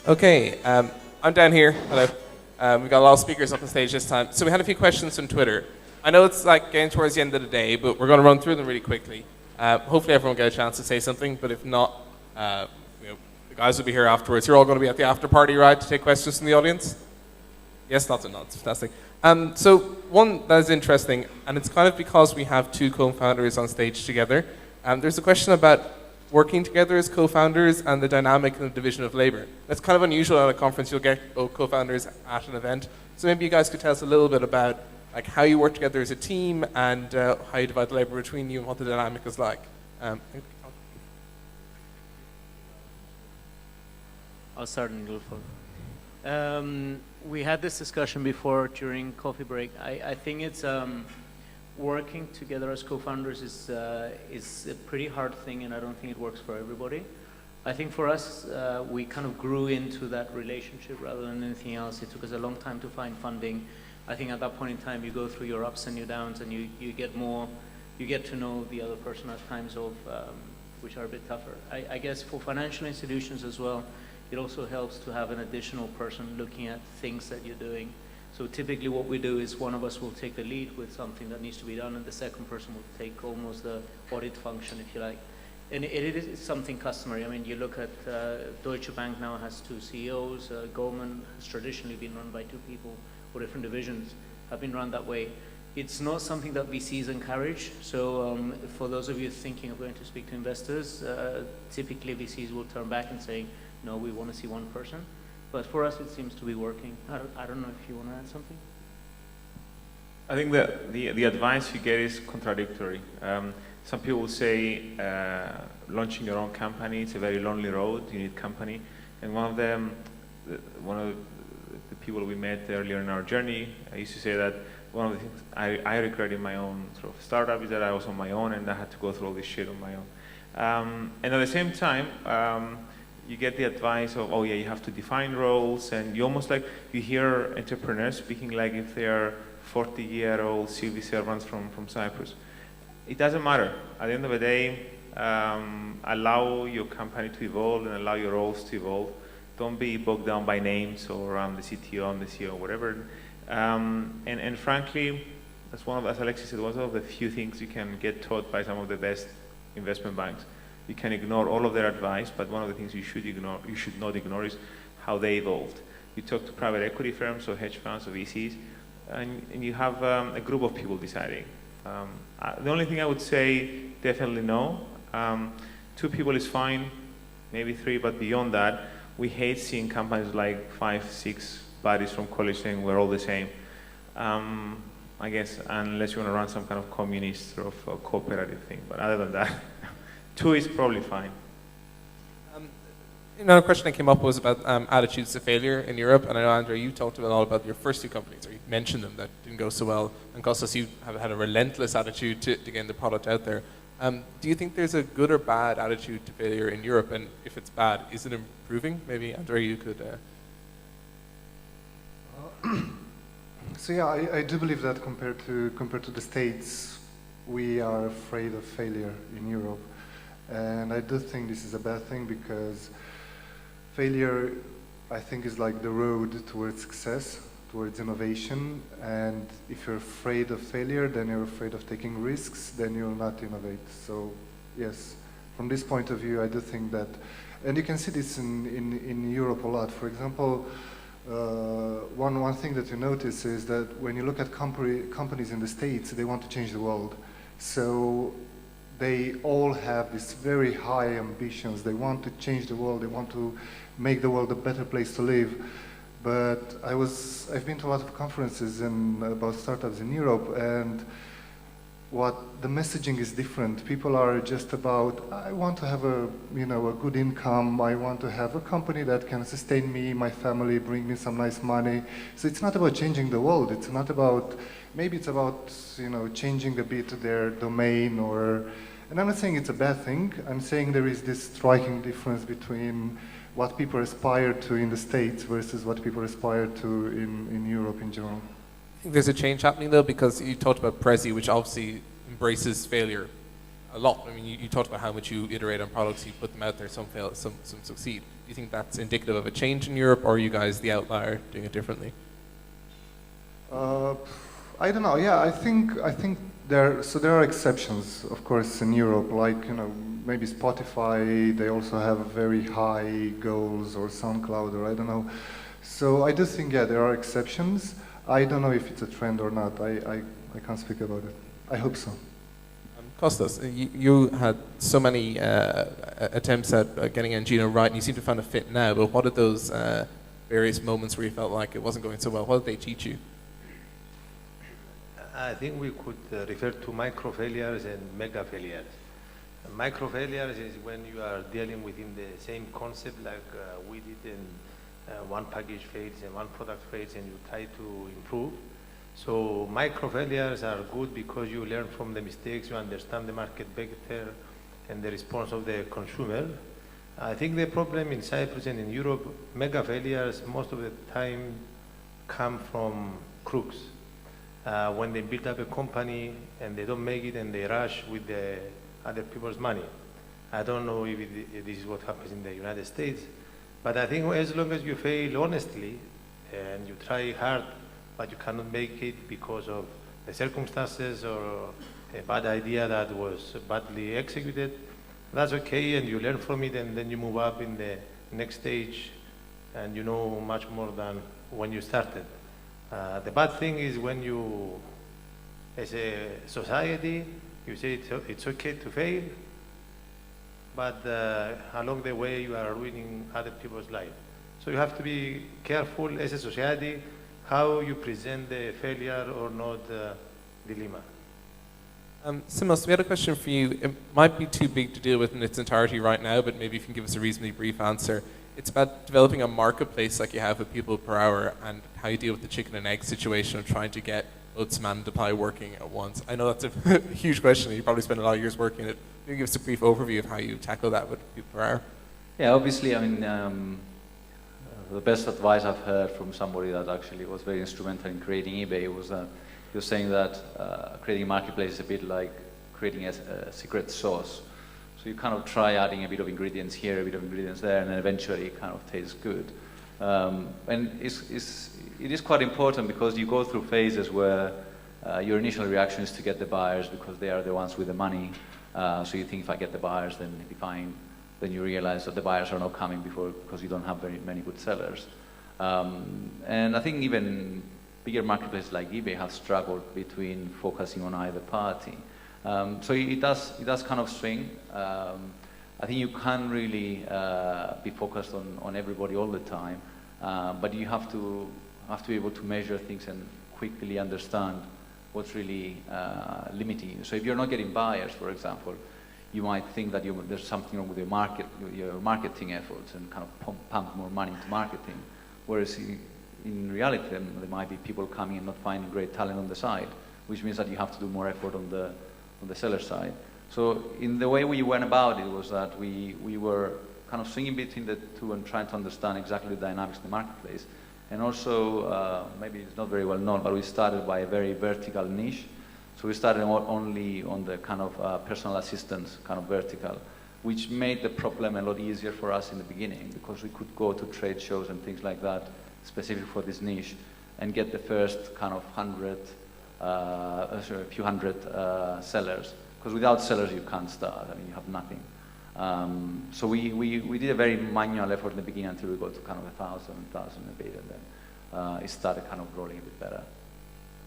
Okay, I'm down here. Hello. We've got a lot of speakers up on stage this time. So we had a few questions from Twitter. I know it's like getting towards the end of the day, but we're going to run through them really quickly. Hopefully everyone will get a chance to say something, but if not, the guys will be here afterwards. You're all going to be at the after party, right, to take questions from the audience? Yes, lots and lots. Fantastic. So one that is interesting, and it's kind of because we have two co-founders on stage together. There's a question about working together as co-founders and the dynamic and the division of labor. That's kind of unusual at a conference. You'll get both co-founders at an event. So maybe you guys could tell us a little bit about like how you work together as a team and how you divide the labor between you and what the dynamic is like. I'll start and go for. We had this discussion before during coffee break. I think it's working together as co-founders is a pretty hard thing, and I don't think it works for everybody. I think for us, we kind of grew into that relationship rather than anything else. It took us a long time to find funding. I think at that point in time, you go through your ups and your downs, and you get to know the other person at times of which are a bit tougher. I guess for financial institutions as well, it also helps to have an additional person looking at things that you're doing. So typically what we do is one of us will take the lead with something that needs to be done, and the second person will take almost the audit function, if you like. And it is something customary. I mean, you look at Deutsche Bank now has two CEOs. Goldman has traditionally been run by two people, or different divisions have been run that way. It's not something that VCs encourage. So for those of you thinking of going to speak to investors, typically VCs will turn back and say, no, we want to see one person. But for us, it seems to be working. I don't know if you want to add something. I think that the advice you get is contradictory. Some people say launching your own company, it's a very lonely road, you need company. And one of the people we met earlier in our journey, I used to say that one of the things I regret in my own sort of startup is that I was on my own and I had to go through all this shit on my own. And at the same time, you get the advice of, oh yeah, you have to define roles, and you almost like, you hear entrepreneurs speaking like if they are 40-year-old civil servants from Cyprus. It doesn't matter. At the end of the day, allow your company to evolve and allow your roles to evolve. Don't be bogged down by names or I'm the CTO, I'm the CEO, whatever. And frankly, that's one of, as Alexis said, one of the few things you can get taught by some of the best investment banks. You can ignore all of their advice, but one of the things you should not ignore is how they evolved. You talk to private equity firms or hedge funds or VCs, and you have a group of people deciding. The only thing I would say, definitely no. 2 people is fine, maybe 3, but beyond that, we hate seeing companies like 5, 6 buddies from college saying we're all the same. I guess, unless you want to run some kind of communist or cooperative thing, but other than that, 2 is probably fine. Another question that came up was about attitudes to failure in Europe, and I know, Andrei, you talked a lot about your first 2 companies, or you mentioned them that didn't go so well, and Costas, you have had a relentless attitude to getting the product out there. Do you think there's a good or bad attitude to failure in Europe, and if it's bad, is it improving? Maybe, Andrei, you could... So yeah, I do believe that compared to the States, we are afraid of failure in Europe. And I do think this is a bad thing, because failure, I think, is like the road towards success, towards innovation. And if you're afraid of failure, then you're afraid of taking risks, then you'll not innovate. So yes, from this point of view, I do think that, and you can see this in Europe a lot. For example, one thing that you notice is that when you look at companies in the States, they want to change the world. So they all have these very high ambitions. They want to change the world. They want to make the world a better place to live. But I've been to a lot of conferences about startups in Europe, and the messaging is different. People are just about, I want to have a good income. I want to have a company that can sustain me, my family, bring me some nice money. So it's not about changing the world. It's not about, maybe it's about, changing a bit their domain or, and I'm not saying it's a bad thing. I'm saying there is this striking difference between what people aspire to in the States versus what people aspire to in Europe in general. I think there's a change happening though, because you talked about Prezi, which obviously embraces failure. a lot. I mean, you talked about how much you iterate on products, you put them out there, some fail, some succeed. Do you think that's indicative of a change in Europe, or are you guys the outlier doing it differently? I don't know. Yeah, I think there are exceptions, of course, in Europe. Like maybe Spotify. They also have very high goals, or SoundCloud, or I don't know. So I do think there are exceptions. I don't know if it's a trend or not. I can't speak about it. I hope so. Costas, you had so many attempts at getting Engino right, and you seem to have found a fit now. But what are those various moments where you felt like it wasn't going so well? What did they teach you? I think we could refer to micro failures and mega failures. Micro failures is when you are dealing within the same concept like we did, and one package fails and one product fails, and you try to improve. So micro failures are good because you learn from the mistakes, you understand the market better and the response of the consumer. I think the problem in Cyprus and in Europe, mega failures most of the time come from crooks. When they build up a company and they don't make it and they rush with the other people's money. I don't know if this is what happens in the United States, but I think as long as you fail honestly and you try hard, but you cannot make it because of the circumstances or a bad idea that was badly executed, that's okay, and you learn from it, and then you move up in the next stage, and you know much more than when you started. The bad thing is when you, as a society, you say it's okay to fail, but along the way you are ruining other people's life. So you have to be careful as a society how you present the failure or not dilemma. Simos, we had a question for you. It might be too big to deal with in its entirety right now, but maybe you can give us a reasonably brief answer. It's about developing a marketplace like you have with people per hour, and how you deal with the chicken and egg situation of trying to get both demand and supply working at once. I know that's a huge question, and you probably spent a lot of years working it. Can you give us a brief overview of how you tackle that with people per hour? Yeah, obviously, I mean, the best advice I've heard from somebody that actually was very instrumental in creating eBay was that he was saying that creating a marketplace is a bit like creating a secret sauce. So you kind of try adding a bit of ingredients here, a bit of ingredients there, and then eventually it kind of tastes good. And it is quite important because you go through phases where your initial reaction is to get the buyers because they are the ones with the money. So you think if I get the buyers, then it'll be fine. Then you realize that the buyers are not coming because you don't have very many good sellers. And I think even bigger marketplaces like eBay have struggled between focusing on either party. So it does kind of swing. I think you can't really be focused on everybody all the time, but you have to be able to measure things and quickly understand what's really limiting you. So if you're not getting buyers, for example, you might think that there's something wrong with your marketing efforts and kind of pump more money into marketing, whereas in reality there might be people coming and not finding great talent on the side, which means that you have to do more effort on the seller side. So in the way we went about it was that we were kind of swinging between the two and trying to understand exactly the dynamics of the marketplace. And also, maybe it's not very well known, but we started by a very vertical niche. So we started only on the kind of personal assistance kind of vertical, which made the problem a lot easier for us in the beginning because we could go to trade shows and things like that specific for this niche and get the first kind of a few hundred sellers. Because without sellers you can't start, I mean you have nothing. So we did a very manual effort in the beginning until we got to kind of 1,000 a bit, and then it started kind of rolling a bit better.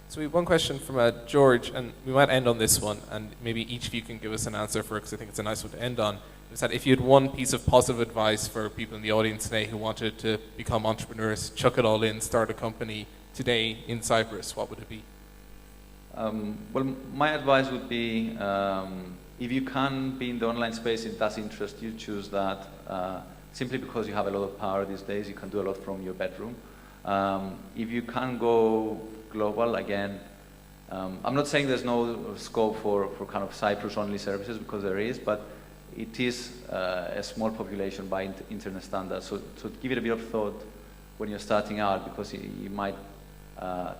So we have one question from George, and we might end on this one, and maybe each of you can give us an answer for it, because I think it's a nice one to end on. It's that if you had one piece of positive advice for people in the audience today who wanted to become entrepreneurs, chuck it all in, start a company today in Cyprus, what would it be? Well, my advice would be, if you can be in the online space, it does interest you, choose that. Simply because you have a lot of power these days, you can do a lot from your bedroom. If you can go global, again, I'm not saying there's no scope for kind of Cyprus-only services, because there is, but it is a small population by internet standards. So give it a bit of thought when you're starting out, because you might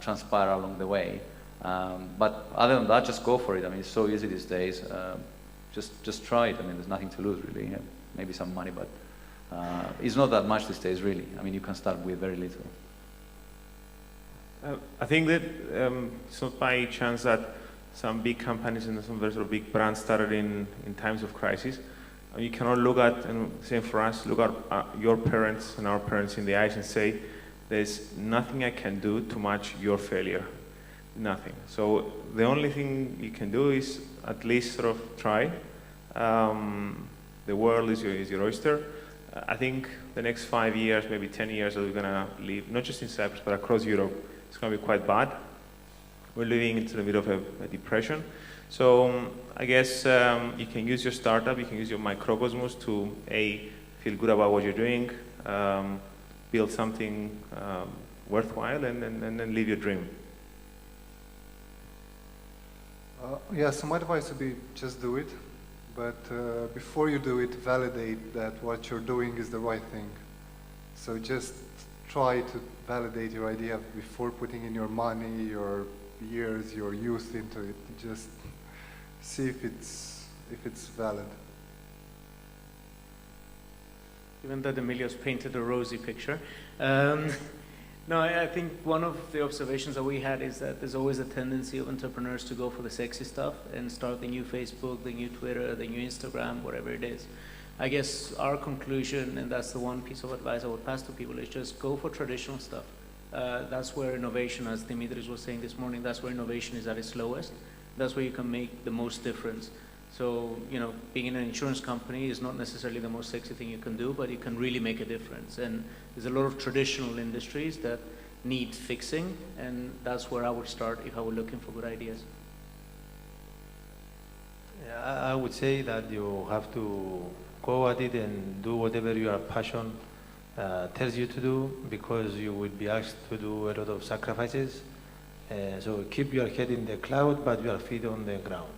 transpire along the way. But other than that, just go for it. I mean, it's so easy these days. just try it. I mean, there's nothing to lose really. Yeah, maybe some money, but it's not that much these days really. I mean, you can start with very little. I think that it's not by chance that some big companies and some very sort of big brands started in times of crisis. You cannot look at, and same for us, look at your parents and our parents in the eyes and say, there's nothing I can do to match your failure. Nothing. So the only thing you can do is at least sort of try. The world is your oyster. I think the next 5 years, maybe 10 years that we're going to live, not just in Cyprus, but across Europe, it's going to be quite bad. We're living into the middle of a depression. So I guess you can use your startup, you can use your microcosmos to feel good about what you're doing, build something worthwhile, and then live your dream. Yeah, so my advice would be just do it, but before you do it, validate that what you're doing is the right thing. So just try to validate your idea before putting in your money, your years, your youth into it. Just see if it's valid. Given that Emilios painted a rosy picture, no, I think one of the observations that we had is that there's always a tendency of entrepreneurs to go for the sexy stuff and start the new Facebook, the new Twitter, the new Instagram, whatever it is. I guess our conclusion, and that's the one piece of advice I would pass to people, is just go for traditional stuff. That's where innovation, as Dimitris was saying this morning, that's where innovation is at its lowest. That's where you can make the most difference. So, you know, being in an insurance company is not necessarily the most sexy thing you can do, but you can really make a difference. And there's a lot of traditional industries that need fixing, and that's where I would start if I were looking for good ideas. Yeah, I would say that you have to go at it and do whatever your passion tells you to do, because you will be asked to do a lot of sacrifices. So keep your head in the cloud, but your feet on the ground.